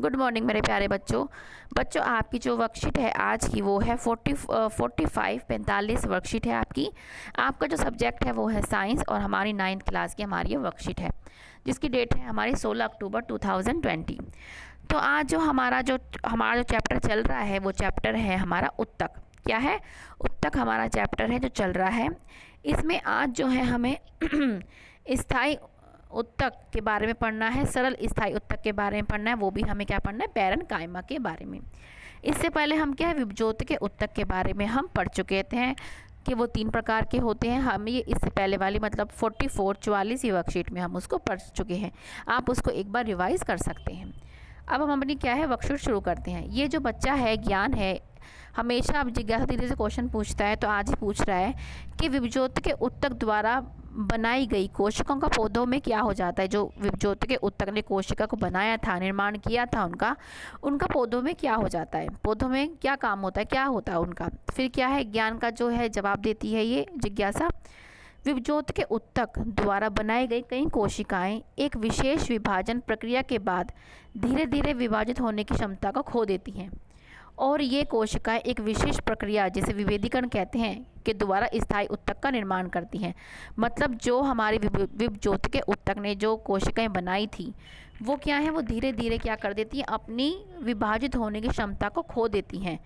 Good morning मेरे प्यारे बच्चों। बच्चों आपकी जो वर्कशीट है आज की वो है 45 वर्कशीट है आपकी। आपका जो सब्जेक्ट है वो है साइंस और हमारी 9th क्लास की हमारी ये वर्कशीट है जिसकी डेट है हमारी 16 अक्टूबर 2020। तो आज जो हमारा जो चैप्टर चल रहा है वो चैप्टर है हमारा उत्तक। क्या है? उत्तक हमारा चैप्टर है जो चल रहा है। इसमें आज जो है हमें स्थायी उत्तक के बारे में पढ़ना है, सरल स्थायी उत्तक के बारे में पढ़ना है, वो भी हमें क्या पढ़ना है, पैरेनकाइमा के बारे में। इससे पहले हम क्या है विभज्योत के उत्तक के बारे में हम पढ़ चुके थे कि वो 3 प्रकार के होते हैं। हम ये इससे पहले वाली मतलब 44 वर्कशीट में हम उसको पढ़ चुके हैं। आप उसको एक बार रिवाइज कर सकते हैं। अब हम अपनी क्या है वर्कशीट शुरू करते हैं। ये जो बच्चा है ज्ञान है, हमेशा अब जिज्ञासा दीदी से क्वेश्चन पूछता है तो आज ही पूछ रहा है कि विभज्योत के उत्तक द्वारा बनाई गई कोशिकाओं का पौधों में क्या हो जाता है। जो विभज्योत के उत्तक ने कोशिका को बनाया था, निर्माण किया था, उनका पौधों में क्या हो जाता है, पौधों में क्या काम होता है, क्या होता है उनका। फिर क्या है ज्ञान का जो है जवाब देती है ये जिज्ञासा। विभज्योत के उत्तक द्वारा बनाई गई कई कोशिकाएं एक विशेष विभाजन प्रक्रिया के बाद धीरे धीरे विभाजित होने की क्षमता को खो देती हैं और ये कोशिकाएं एक विशेष प्रक्रिया जिसे विभेदीकरण कहते हैं के द्वारा स्थायी उत्तक का निर्माण करती हैं। मतलब जो हमारी विभज्योत के उत्तक ने जो कोशिकाएं बनाई थी वो क्या है, वो धीरे धीरे क्या कर देती हैं, अपनी विभाजित होने की क्षमता को खो देती हैं।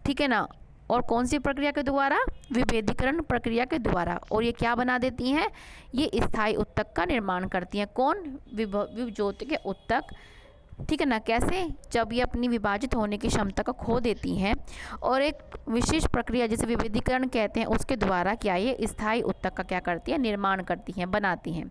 ठीक है ना। और कौन सी प्रक्रिया के द्वारा? विभेदीकरण प्रक्रिया के द्वारा। और ये क्या बना देती हैं, ये स्थायी उत्तक का निर्माण करती हैं। कौन? विभज्योत के उत्तक। ठीक है ना। कैसे? जब ये अपनी विभाजित होने की क्षमता को खो देती हैं और एक विशेष प्रक्रिया जिसे विभेदीकरण कहते हैं उसके द्वारा क्या ये स्थायी उत्तक का क्या करती है, निर्माण करती हैं, बनाती हैं।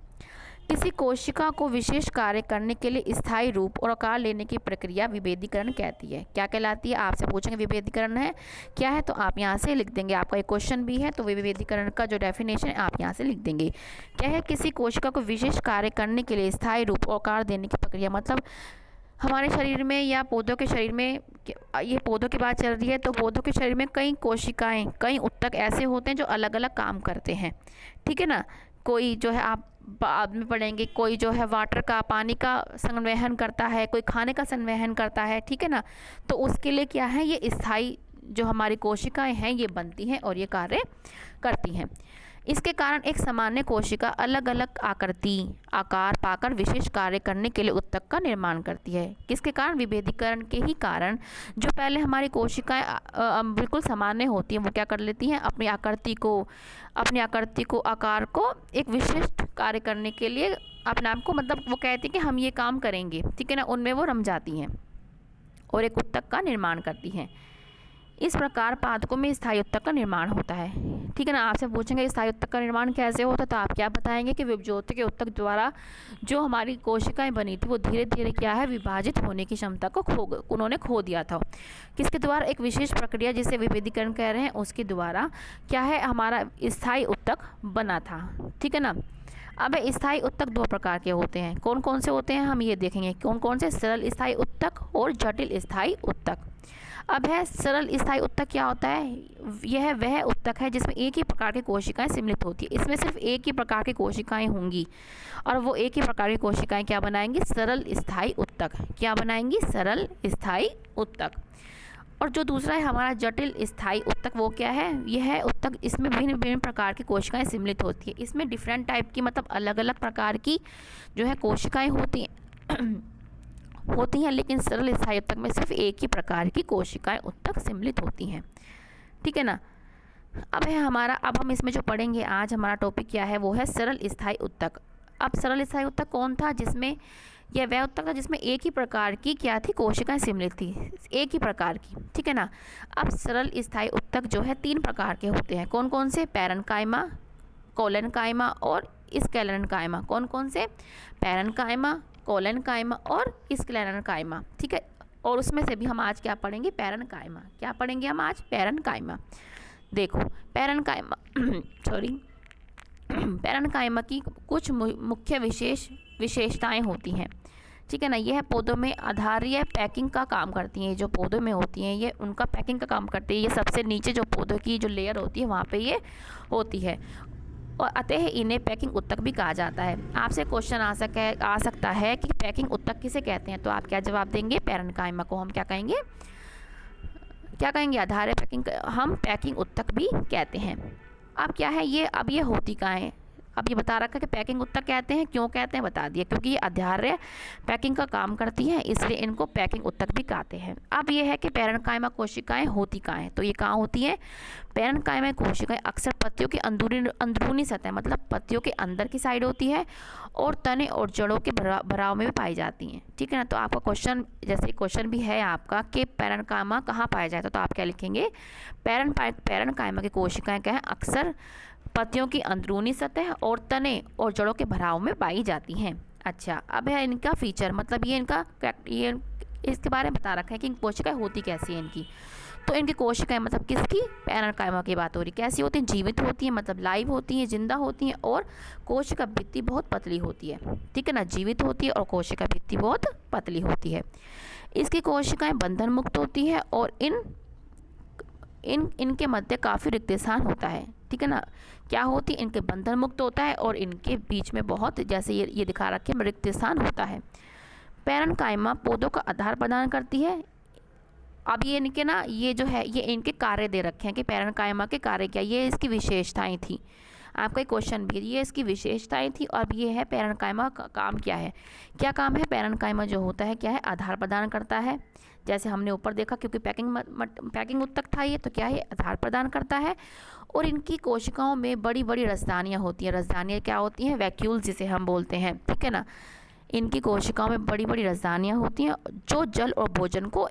किसी कोशिका को विशेष कार्य करने के लिए स्थायी रूप और आकार लेने की प्रक्रिया विभेदीकरण कहती है। क्या कहलाती है? आपसे पूछेंगे विभेदीकरण है क्या है तो आप यहाँ से लिख देंगे। आपका एक क्वेश्चन भी है तो विभेदीकरण का जो डेफिनेशन है आप यहाँ से लिख देंगे। क्या है? किसी कोशिका को विशेष कार्य करने के लिए स्थायी रूप और आकार देने की प्रक्रिया। मतलब हमारे शरीर में या पौधों के शरीर में, ये पौधों की बात चल रही है तो पौधों के शरीर में कई कोशिकाएं, कई उत्तक ऐसे होते हैं जो अलग अलग काम करते हैं। ठीक है ना। कोई जो है आप बाद में पढ़ेंगे, कोई जो है वाटर का, पानी का संवहन करता है, कोई खाने का संवहन करता है। ठीक है ना। तो उसके लिए क्या है, ये स्थायी जो हमारी कोशिकाएं हैं ये बनती हैं और ये कार्य करती हैं। इसके कारण एक सामान्य कोशिका अलग अलग आकृति आकार पाकर विशेष कार्य करने के लिए उत्तक का निर्माण करती है। किसके कारण? विभेदीकरण के ही कारण। जो पहले हमारी कोशिकाएं बिल्कुल सामान्य होती हैं वो क्या कर लेती हैं, अपनी आकृति को आकार को एक विशिष्ट कार्य करने के लिए अपने आप को, मतलब वो कहती हैं कि हम ये काम करेंगे। ठीक है ना। उनमें वो रम जाती हैं और एक उत्तक का निर्माण करती हैं। इस प्रकार पादपों में स्थायी उत्तक का निर्माण होता है। ठीक है ना। आपसे पूछेंगे स्थायी उत्तक का निर्माण कैसे होता है तो आप क्या बताएंगे कि विभज्योत के उत्तक द्वारा जो हमारी कोशिकाएं बनी थी वो धीरे धीरे क्या है, विभाजित होने की क्षमता को उन्होंने खो दिया था। किसके द्वारा? एक विशेष प्रक्रिया जिसे विभेदीकरण कह रहे हैं उसके द्वारा क्या है, हमारा स्थायी उत्तक बना था। ठीक है ना। अब स्थायी उत्तक 2 प्रकार के होते हैं। कौन कौन से होते हैं हम ये देखेंगे। कौन कौन से? सरल स्थायी उत्तक और जटिल स्थायी उत्तक। अब है सरल स्थायी उत्तक क्या होता है, यह वह उत्तक है जिसमें एक ही प्रकार की कोशिकाएं सम्मिलित होती है। इसमें सिर्फ एक ही प्रकार की कोशिकाएं होंगी और वो एक ही प्रकार की कोशिकाएं क्या बनाएंगी, सरल स्थायी उत्तक। क्या बनाएंगी? सरल स्थायी उत्तक। और जो दूसरा है हमारा जटिल स्थायी उत्तक, वो क्या है, यह है उत्तक इसमें भिन्न भिन्न प्रकार की कोशिकाएं सम्मिलित होती है। इसमें डिफरेंट टाइप की मतलब अलग अलग प्रकार की जो है कोशिकाएं होती हैं लेकिन सरल स्थायी उत्तक में सिर्फ एक ही प्रकार की कोशिकाएं उत्तक सम्मिलित होती हैं। ठीक है ना। अब है हमारा, अब हम इसमें जो पढ़ेंगे आज हमारा टॉपिक क्या है वो है सरल स्थायी उत्तक। अब सरल स्थायी उत्तक कौन था, जिसमें यह वह उत्तक था जिसमें एक ही प्रकार की क्या थी, कोशिकाएं सम्मिलित थी, एक ही प्रकार की। ठीक है ना। अब सरल स्थायी उत्तक जो है 3 प्रकार के होते हैं। कौन कौन से? पैरेनकाइमा, कोलेनकाइमा और स्क्लेरेनकाइमा। कौन कौन से? पैरेनकाइमा, कोलेनकाइमा और स्क्लेरेनकाइमा। ठीक है। और उसमें से भी हम आज क्या पढ़ेंगे, पैरेनकाइमा। क्या पढ़ेंगे हम आज? पैरेनकाइमा। देखो पैरेनकाइमा पैरेनकाइमा की कुछ मुख्य विशेषताएं होती हैं। ठीक है ना। यह पौधों में आधारीय पैकिंग का काम करती हैं। जो पौधों में होती हैं ये उनका पैकिंग का काम करती है। ये सबसे नीचे जो पौधों की जो लेयर होती है वहाँ पे ये होती है। और अतः इन्हें पैकिंग ऊतक भी कहा जाता है। आपसे क्वेश्चन आ सकता है कि पैकिंग ऊतक किसे कहते हैं, तो आप क्या जवाब देंगे? पैरेन्काइमा को हम क्या कहेंगे? आधार पैकिंग हम पैकिंग ऊतक भी कहते हैं। अब क्या है ये, अब ये होती कहाँ है? अब ये बता रखा है कि पैकिंग ऊतक कहते हैं, क्यों कहते हैं बता दिया, क्योंकि ये आधार्य पैकिंग का काम करती हैं, इसलिए इनको पैकिंग ऊतक भी कहते हैं। अब ये है कि पैरेन्काइमा कोशिकाएं होती कहाँ हैं, तो ये कहाँ होती हैं? पैरेन्काइमा कोशिकाएं अक्सर पत्तियों की अंदरूनी सतह, मतलब पत्तियों के अंदर की साइड होती है, और तने और जड़ों के भराव में भी पाई जाती हैं। ठीक है ना। तो आपका क्वेश्चन, जैसे क्वेश्चन भी है आपका कि पैरेन्काइमा कहाँ पाया जाता है, तो आप क्या लिखेंगे? पैरेन्काइमा की कोशिकाएं क्या है? अक्सर पत्तियों की अंदरूनी सतह और तने और जड़ों के भराव में पाई जाती हैं। अच्छा, अब है इनका फीचर, मतलब ये इसके बारे में बता रखा है कि कोशिकाएं होती कैसी हैं इनकी। तो इनकी कोशिकाएं मतलब किसकी? पैरेन्काइमा की बात हो रही। कैसी होती हैं? जीवित होती हैं, मतलब लाइव होती हैं, जिंदा होती हैं, और कोशिका भित्ति बहुत पतली होती है। ठीक है ना। जीवित होती है और कोशिका भित्ति बहुत पतली होती है। इसकी कोशिकाएं बंधन मुक्त होती है और इनके मध्य काफ़ी रिक्त स्थान होता है। ठीक है ना। क्या होती है? इनके बंधन मुक्त होता है और इनके बीच में बहुत, जैसे ये दिखा रखे हैं, रिक्त स्थान होता है। पैरेन्काइमा पौधों का आधार प्रदान करती है। अब ये इनके ना, ये जो है ये इनके कार्य दे रखे हैं कि पैरेन्काइमा के कार्य क्या, ये इसकी विशेषताएं थी। आपका क्वेश्चन भी, ये इसकी विशेषताएं थी। और ये है पैरेन्काइमा का काम क्या है। क्या काम है? पैरेन्काइमा जो होता है क्या है? आधार प्रदान करता है। जैसे हमने ऊपर देखा, क्योंकि पैकिंग ऊतक था ये, तो क्या है? आधार प्रदान करता है। और इनकी कोशिकाओं में बड़ी बड़ी रसदानियाँ होती हैं। रसदानियाँ क्या होती हैं? वैक्यूल्स जिसे हम बोलते हैं। ठीक है ना। इनकी कोशिकाओं में बड़ी बड़ी रसदानियाँ होती हैं जो जल और भोजन को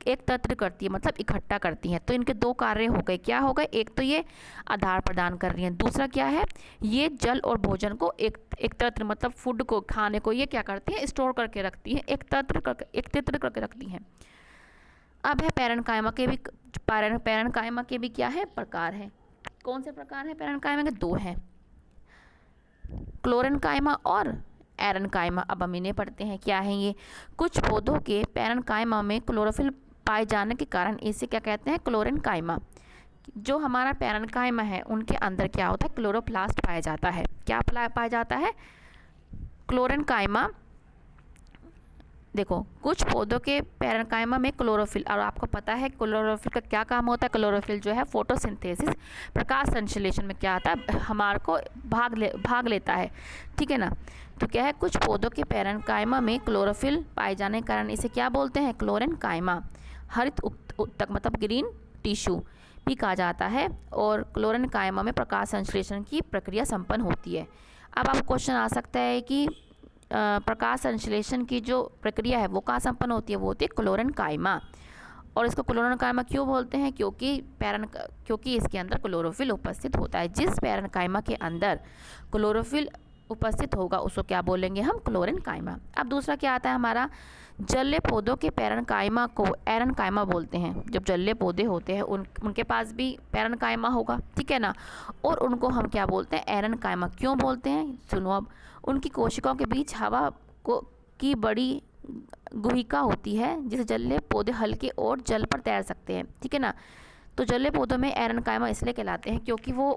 एकत्र करती है, मतलब इकट्ठा करती हैं। तो इनके दो कार्य हो गए। क्या हो गए? एक तो ये आधार प्रदान कर रही हैं, दूसरा क्या है? ये जल और भोजन को एकत्र, मतलब फूड को, खाने को ये क्या करती है? स्टोर करके रखती है, एकत्रित करके रखती हैं। अब है पैरेन्काइमा के भी क्या है? प्रकार है। कौन से प्रकार है पैरेन्काइमा के? दो हैं, क्लोरेन्काइमा और एरेन्काइमा। अब हम इन्हें पढ़ते हैं। क्या है ये? कुछ पौधों के पैरेन्काइमा में क्लोरोफिल पाए जाने के कारण इसे क्या कहते हैं? क्लोरेन्काइमा। जो हमारा पैरेन्काइमा है उनके अंदर क्या होता है? क्लोरोप्लास्ट पाया जाता है। क्या पाया जाता है? क्लोरेन्काइमा। देखो, कुछ पौधों के पैरेन्काइमा में क्लोरोफिल, और आपको पता है क्लोरोफिल का क्या काम होता है? क्लोरोफिल जो है फोटोसिंथेसिस, प्रकाश संश्लेषण में क्या आता है? हमारे को भाग लेता है। ठीक है ना। तो क्या है? कुछ पौधों के पैरेन्काइमा में क्लोरोफिल पाए जाने के कारण इसे क्या बोलते हैं? क्लोरेन्काइमा। हरित ऊतक मतलब ग्रीन टिश्यू भी कहा जाता है। और क्लोरेन्काइमा में प्रकाश संश्लेषण की प्रक्रिया संपन्न होती है। अब आपको क्वेश्चन आ सकता है कि प्रकाश संश्लेषण की जो प्रक्रिया है वो कहाँ संपन्न होती है? वो होती है क्लोरेन्काइमा। और इसको क्लोरेन्काइमा क्यों बोलते हैं? क्योंकि इसके अंदर क्लोरोफिल उपस्थित होता है। जिस पैरेन्काइमा के अंदर क्लोरोफिल उपस्थित होगा उसको क्या बोलेंगे हम? क्लोरेन्काइमा। अब दूसरा क्या आता है हमारा? जलीय पौधों के पैरेन्काइमा को एरेन्काइमा बोलते हैं। जब जलीय पौधे होते हैं उनके पास भी पैरेन्काइमा होगा। ठीक है ना। और उनको हम क्या बोलते हैं? एरेन्काइमा। क्यों बोलते हैं? सुनो, अब उनकी कोशिकाओं के बीच हवा की बड़ी गुहिका होती है, जिसे जलीय पौधे हल्के और जल पर तैर सकते हैं। ठीक है ना। तो जलीय पौधों में एरेन्काइमा इसलिए कहलाते हैं क्योंकि वो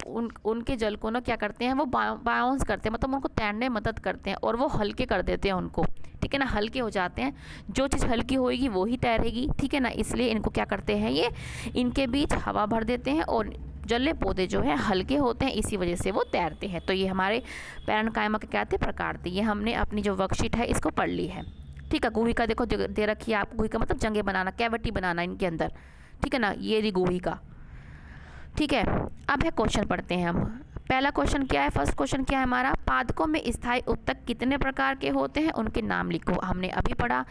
उनके जल को ना क्या करते हैं? वो बाउंस करते हैं, मतलब उनको तैरने में मदद करते हैं, और वो हल्के कर देते हैं उनको। ठीक है ना। हल्के हो जाते हैं। जो चीज़ हल्की होएगी वो ही तैरेगी। ठीक है ना। इसलिए इनको क्या करते हैं? ये इनके बीच हवा भर देते हैं, और जलीय पौधे जो हैं हल्के होते हैं, इसी वजह से वो तैरते हैं। तो ये हमारे पैरेन्काइमा के क्या थे? प्रकार थे। ये हमने अपनी जो वर्कशीट है इसको पढ़ ली है। ठीक है। गुहिका देखो दे रखी है आप। गुहिका मतलब जंगे बनाना, कैविटी बनाना इनके अंदर। ठीक है ना। ये रही गुहिका। ठीक है। अब है क्वेश्चन पढ़ते हैं हम। पहला क्वेश्चन क्या है? फर्स्ट क्वेश्चन क्या है हमारा? पादकों में स्थायी ऊतक कितने प्रकार के होते हैं? उनके नाम लिखो। हमने अभी पढ़ा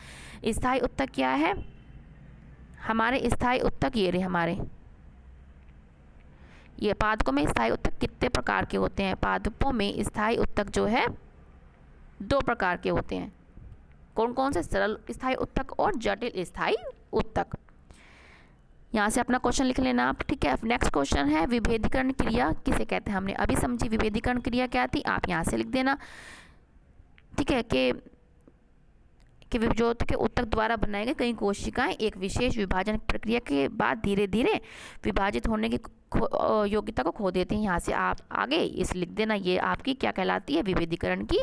स्थायी ऊतक क्या है। हमारे स्थायी ऊतक ये रहे हमारे, ये पादपों में स्थायी ऊतक कितने प्रकार के होते हैं? पादपों में स्थायी ऊतक जो है दो प्रकार के होते हैं। कौन कौन से? सरल स्थायी ऊतक और जटिल स्थायी ऊतक। यहाँ से अपना क्वेश्चन लिख लेना आप। ठीक है। नेक्स्ट क्वेश्चन है विभेदीकरण क्रिया किसे कहते हैं? हमने अभी समझी विभेदीकरण क्रिया क्या थी, आप यहाँ से लिख देना। ठीक है। कि विभेदों के ऊतक द्वारा बनाए गए कई कोशिकाएं एक विशेष विभाजन प्रक्रिया के बाद धीरे धीरे विभाजित होने के योग्यता को खो देते हैं। यहाँ से आप आगे इस लिख देना, ये आपकी क्या कहलाती है, विभेदीकरण की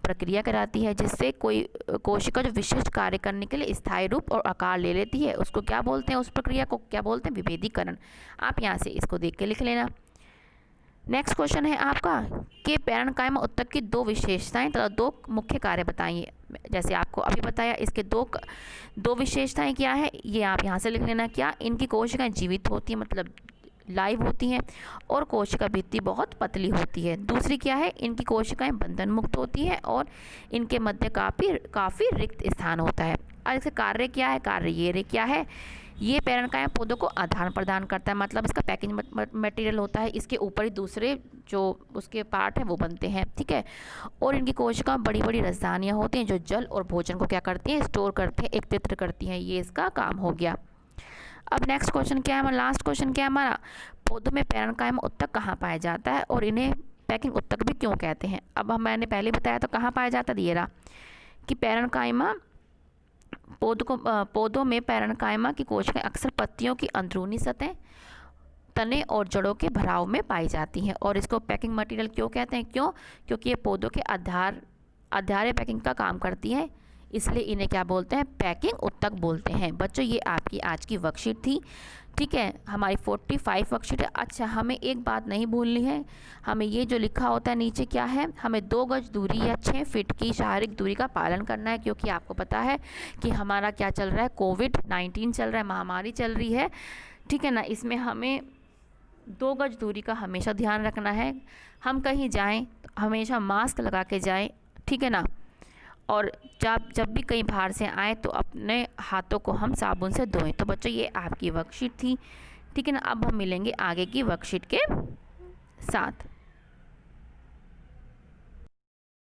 प्रक्रिया कहलाती है, जिससे कोई कोशिका जो विशिष्ट कार्य करने के लिए स्थायी रूप और आकार ले लेती है उसको क्या बोलते हैं, उस प्रक्रिया को क्या बोलते हैं, विभेदीकरण। आप यहाँ से इसको देख के लिख लेना। नेक्स्ट क्वेश्चन है आपका कि पैरेन्काइमा उत्तक की दो विशेषताएं तथा दो मुख्य कार्य बताइए। जैसे आपको अभी बताया, इसके दो विशेषताएं क्या है, ये आप यहाँ से लिख लेना। क्या, इनकी कोशिकाएं जीवित होती हैं, मतलब लाइव होती हैं, और कोशिका भित्ति बहुत पतली होती है। दूसरी क्या है, इनकी कोशिकाएं बंधन मुक्त होती है और इनके मध्य काफ़ी रिक्त स्थान होता है। और इसका कार्य क्या है, कार्य ये क्या है, ये पैरेन्काइमा पौधों को आधार प्रदान करता है, मतलब इसका पैकिंग मटेरियल होता है, इसके ऊपर ही दूसरे जो उसके पार्ट हैं वो बनते हैं, ठीक है। और इनकी कोशिका बड़ी बड़ी राजधानियाँ होती हैं जो जल और भोजन को क्या करती हैं, स्टोर करते हैं, एकत्रित करती हैं, ये इसका काम हो गया। अब नेक्स्ट क्वेश्चन क्या है हमारा, लास्ट क्वेश्चन क्या है हमारा, पौधों में पैरेन्काइमा उत्तक कहाँ पाया जाता है और इन्हें पैकिंग उत्तक भी क्यों कहते हैं। अब मैंने पहले बताया तो कहाँ पाया जाता है, ये रहा कि पैरेन्काइमा पौधों में पैरेन्काइमा की कोशिकाएं अक्सर पत्तियों की अंदरूनी सतह, तने और जड़ों के भराव में पाई जाती हैं। और इसको पैकिंग मटेरियल क्यों कहते हैं, क्योंकि ये पौधों के आधार पैकिंग का काम करती है, इसलिए इन्हें क्या बोलते हैं, पैकिंग उत्तक बोलते हैं। बच्चों ये आपकी आज की वर्कशीट थी, ठीक है, हमारी 45 वर्कशीट है। अच्छा, हमें एक बात नहीं भूलनी है, हमें ये जो लिखा होता है नीचे क्या है, हमें 2 गज दूरी या 6 फीट की शारीरिक दूरी का पालन करना है, क्योंकि आपको पता है कि हमारा क्या चल रहा है, कोविड-19 चल रहा है, महामारी चल रही है, ठीक है ना। इसमें हमें 2 गज दूरी का हमेशा ध्यान रखना है। हम कहीं जाएँ तो हमेशा मास्क लगा के जाएँ, ठीक है ना। और जब भी कहीं बाहर से आए तो अपने हाथों को हम साबुन से धोएं। तो बच्चों ये आपकी वर्कशीट थी, ठीक है ना। अब हम मिलेंगे आगे की वर्कशीट के साथ।